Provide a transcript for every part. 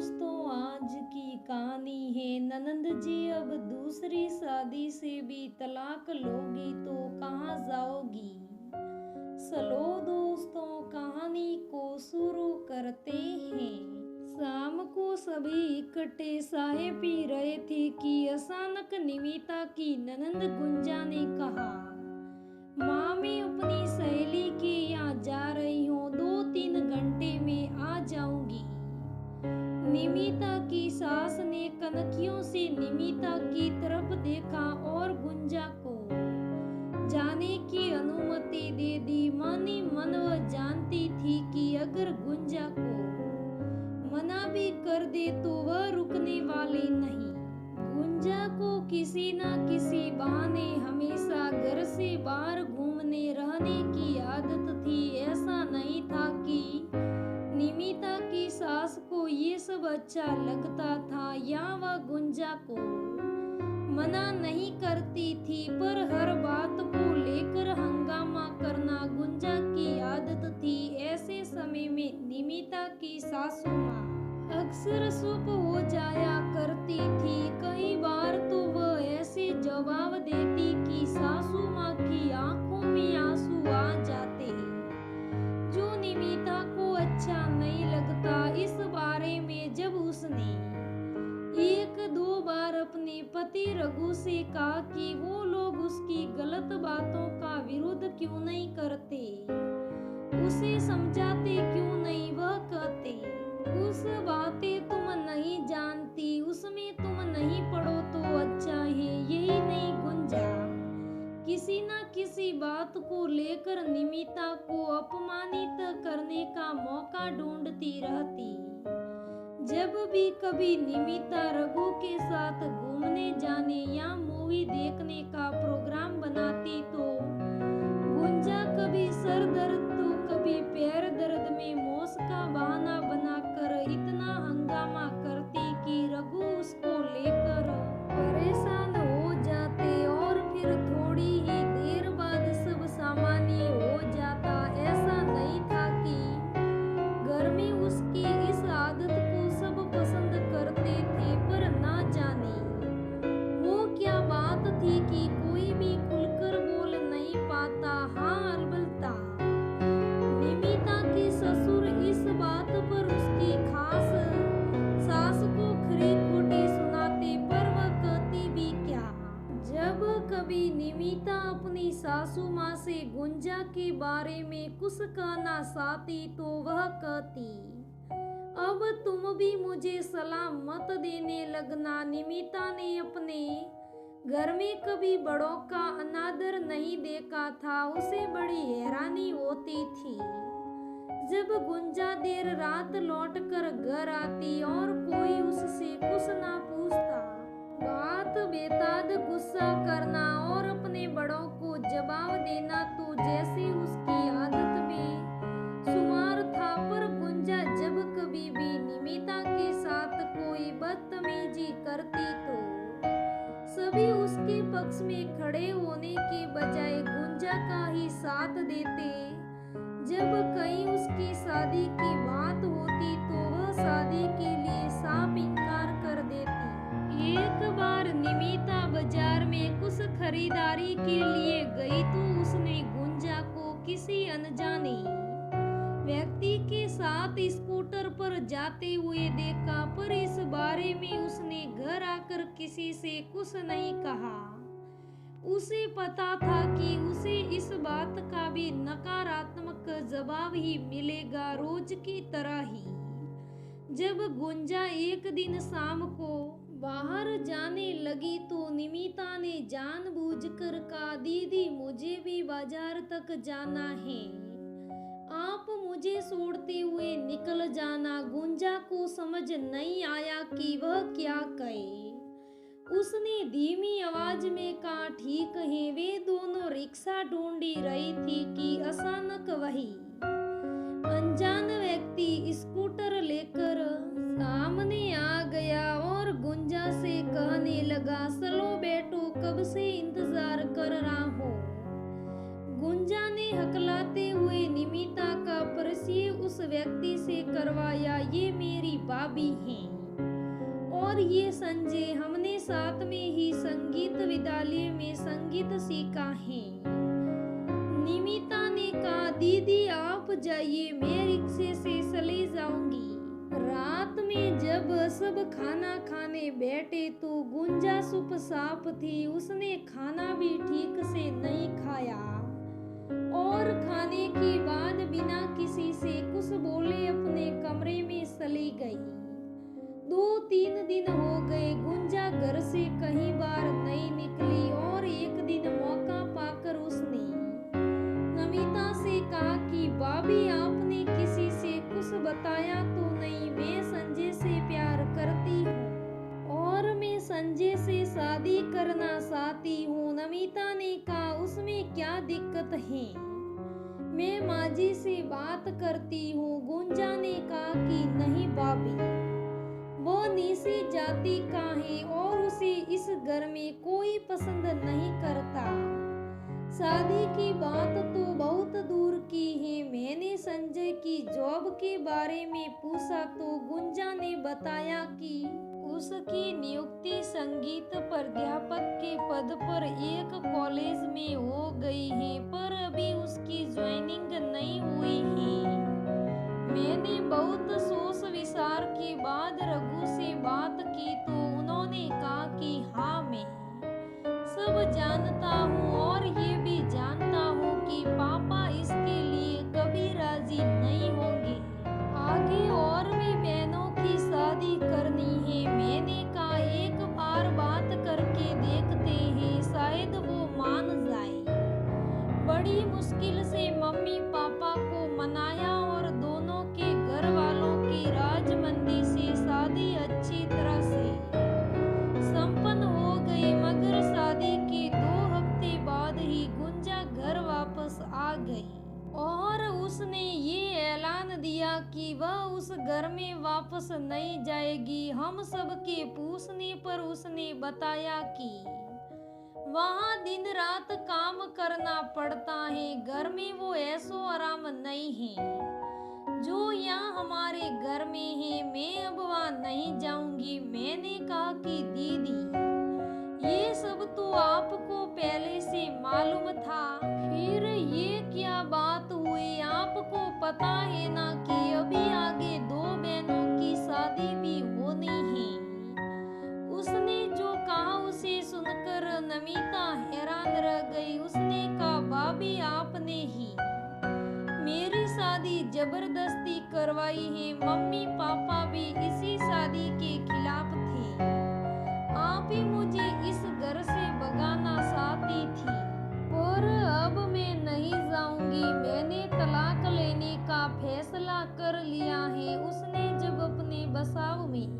दोस्तों, आज की कहानी है ननंद जी अब दूसरी शादी से भी तलाक लोगी तो कहाँ जाओगी। चलो दोस्तों, कहानी को शुरू करते हैं। शाम को सभी इकट्ठे चाय पी रहे थे कि अचानक निमिता की ननंद गुंजा ने कहा, माँ मैं अपनी सहेली के यहाँ जा रही हूँ, 2-3 घंटे में आ जाऊंगी। निमिता की सास ने कनखियों से निमिता की तरफ देखा और गुंजा को जाने की अनुमति दे दी। मानी मन वह जानती थी कि अगर गुंजा को मना भी कर दे तो वह रुकने वाली नहीं। गुंजा को किसी न किसी बहाने हमेशा घर से बाहर घूमने रहने की आदत थी। ऐसा नहीं था कि निमिता की सास को ये सब अच्छा लगता था या वह गुंजा को मना नहीं करती थी, पर हर बात को लेकर हंगामा करना गुंजा की आदत थी। ऐसे समय में निमिता की सासू माँ अक्सर चुप हो जाया करती थी। कई बार तो वह ऐसे जवाब देती कि सासू माँ की आंखों में आंसू आ जाते, जो निमिता को अच्छा नहीं लगता। इस बारे में जब उसने 1-2 बार अपने पति रघु से कहा कि वो लोग उसकी गलत बातों का विरोध क्यों नहीं करते, उसे समझाते क्यों नहीं, वह कहते उस बातें तुम नहीं जानती, उसमें तुम नहीं पढ़ो तो अच्छा है। यही नहीं गुंजा किसी न किसी बात को लेकर निमिता को अपमानित करने का मौका ढूंढती रहती। जब भी कभी निमिता रघु के साथ घूमने जाने या मूवी देखने का प्रोग्राम बनाती तो गुंजा कभी सर दर्द तो कभी पैर दर्द में मौस का बहाना बनाकर इतना हंगामा करती कि रघु उसको लेकर परेशान हो जाते और फिर थोड़ी ही देर बाद सब सामान्य हो जाता। ऐसा नहीं था कि घर में उसकी इस आदत को सब पसंद करते थे, पर ना जाने वो क्या बात थी कि कोई भी खुलकर बोल नहीं पाता। हाँ, अलबत्ता निमिता के ससुर इस बात पर उसकी खास सास को खरी खोटी सुनाते, पर वह कहती भी क्या। जब कभी निमिता अपनी सासू माँ से गुंजा के बारे में कुछ कहना चाहती तो वह कहती, अब तुम भी मुझे सलाह मत देने लगना। निमिता ने अपने घर में कभी बड़ों का अनादर नहीं देखा था, उसे बड़ी हैरानी होती थी जब गुंजा देर रात लौटकर घर आती और कोई उससे कुछ ना पूछता। बात बेताद गुस्सा करना और अपने बड़ों को जवाब देना तो जैसे उसकी आदत में शुमार था, पर गुंजा जब कभी भी निमिता के साथ कोई बदतमीजी करती तो सभी उसके पक्ष में खड़े होने के बजाय गुंजा का ही साथ देते। जब कहीं उसकी शादी की बात होती तो वह शादी के लिए साफ इनकार कर देती। एक बार निमिता बाजार में कुछ खरीदारी के लिए गई तो उसने गुंजा को किसी अनजाने व्यक्ति के साथ स्कूटर पर जाते हुए देखा, पर इस बारे में उसने घर आकर किसी से कुछ नहीं कहा। उसे पता था कि उसे इस बात का भी नकारात्मक जवाब ही मिलेगा, रोज की तरह ही। जब गुंजा एक दिन शाम को बाहर जाने लगी तो निमिता ने जानबूझकर कहा, दीदी मुझे भी बाजार तक जाना है, आप मुझे छोड़ते हुए निकल जाना। गुंजा को समझ नहीं आया कि वह क्या कहे। उसने धीमी आवाज में कहा, ठीक है। वे दोनों रिक्शा ढूंढी रही थी कि अचानक वही अनजान व्यक्ति स्कूटर लेकर सामने आ गया और गुंजा से कहने लगा, चलो बैठो, कब से इंतजार कर रहा हूँ। गुंजा ने हकलाते हुए निमिता का पर्स ये उस व्यक्ति से करवाया, ये मेरी भाभी हैं। और ये संजय, हमने साथ में ही संगीत विद्यालय में संगीत सीखा है। निमिता ने कहा, दीदी आप जाइए, मैं रिक्शे से चली जाऊंगी। रात में जब सब खाना खाने बैठे तो गुंजा चुपचाप थी। उसने खाना भी ठीक से नहीं खाया और खाने के बाद बिना किसी से कुछ बोले अपने कमरे में चली गई। 2-3 दिन हो गए, गुंजा घर से कहीं बार नहीं निकली और एक दिन मौका पाकर उसने नमिता से कहा कि भाभी आपने किसी से कुछ बताया तो नहीं, मैं संजय से प्यार करती हूँ और मैं संजय से शादी करना चाहती हूँ। नमिता ने कहा, उसमें क्या दिक्कत है, मैं माजी से बात करती हूँ। गुंजा ने कहा कि नहीं भाभी, वो नीची जाति का है और उसे इस घर में कोई पसंद नहीं करता। शादी की बात तो बहुत दूर की है। मैंने संजय की जॉब के बारे में पूछा तो गुंजा ने बताया कि उसकी नियुक्ति संगीत प्राध्यापक के पद पर एक कॉलेज में हो गई है, पर अभी उसकी ज्वाइनिंग नहीं हुई है। मैंने बहुत सोच विचार के बाद रघु से बात की तो उन्होंने कहा कि हाँ, मैं सब जानता हूँ और ये भी जानता हूँ कि पापा इसके लिए कभी राजी नहीं होंगे। आगे और भी बहनों की शादी करनी है। मैंने कहा, एक बार बात करके देखते हैं, शायद वो मान जाए। बड़ी मुश्किल से मम्मी पापा को मनाया और दोनों के घर वालों की राजमंदी से शादी अच्छी तरह से संपन्न हो गई। मगर शादी के 2 हफ्ते बाद ही गुंजा घर वापस आ गई और उसने ये ऐलान दिया कि वह उस घर में वापस नहीं जाएगी। हम सब के पूछने पर उसने बताया कि वहाँ दिन रात काम करना पड़ता है, घर में वो ऐसो आराम नहीं है जो यहाँ हमारे घर में है। मैं अब वहाँ नहीं जाऊंगी। मैंने कहा कि दीदी, ये सब तो आपको पहले से मालूम था, फिर ये क्या बात हुई? आपको पता है ना कि अभी आगे 2 बहनों की शादी भी होनी है। उसने जो कहा उसे सुनकर नमिता हैरान रह गई। उसने कहा, भाभी आपने ही मेरी शादी जबरदस्ती करवाई है। मम्मी पापा भी इसी शादी के खिलाफ थे। आप ही मुझे इस घर से भगाना चाहती थी, पर अब मैं नहीं जाऊंगी। मैंने तलाक लेने का फैसला कर लिया है। उसने जब अपने बसाव में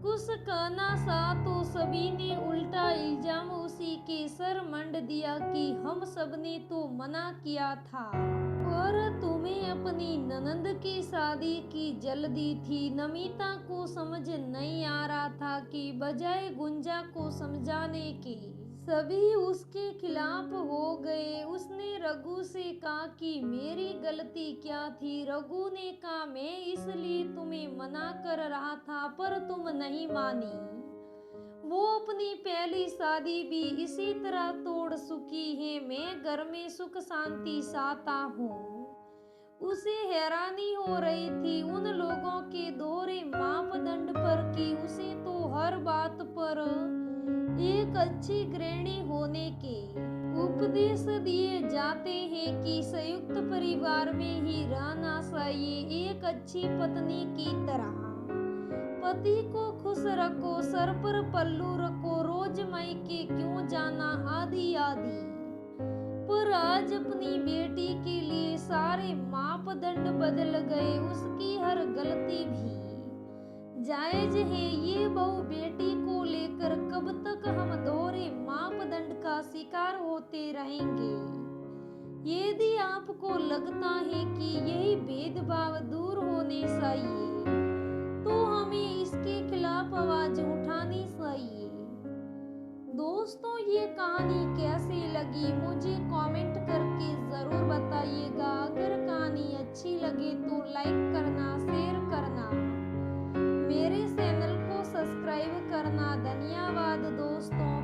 कुछ कहना चाहा तो सभी ने उल्टा इल्जाम उसी के सर मंड दिया कि हम सबने तो मना किया था, पर तुम्हें अपनी ननंद की शादी की जल्दी थी। नमिता को समझ नहीं आ रहा था कि बजाय गुंजा को समझाने के सभी उसके खिलाफ हो गए। उसने रघु से कहा कि मेरी गलती क्या थी? रघु ने कहा, मैं इसलिए तुम्हें मना कर रहा था पर तुम नहीं मानी। वो अपनी पहली शादी भी इसी तरह तोड़ चुकी है। मैं घर में सुख शांति चाहता हूँ। उसे हैरानी हो रही थी उन लोगों के दोहरे मापदंड पर कि उसे तो हर बात पर एक अच्छी गृहिणी होने के उपदेश दिए जाते हैं कि संयुक्त परिवार में ही रहना चाहिए, एक अच्छी पत्नी की तरह। पति को खुश रखो, सर पर पल्लू रखो, रोज मायके क्यों जाना, आदि आदि। पर आज अपनी बेटी के लिए सारे मापदंड बदल गए। उसकी हर गलती भी जायज है। ये बहू बेटी को लेकर कब तक हम दोहरे मापदंड का शिकार होते रहेंगे? यदि आपको लगता है कि यही भेदभाव दूर होने चाहिए तो हमें इसके खिलाफ आवाज उठानी चाहिए। दोस्तों, ये कहानी कैसी लगी मुझे कमेंट करके जरूर बताइएगा। अगर कहानी अच्छी अच्छी लगे तो लाइक करना, शेयर करना, मेरे चैनल को सब्सक्राइब करना। धन्यवाद दोस्तों।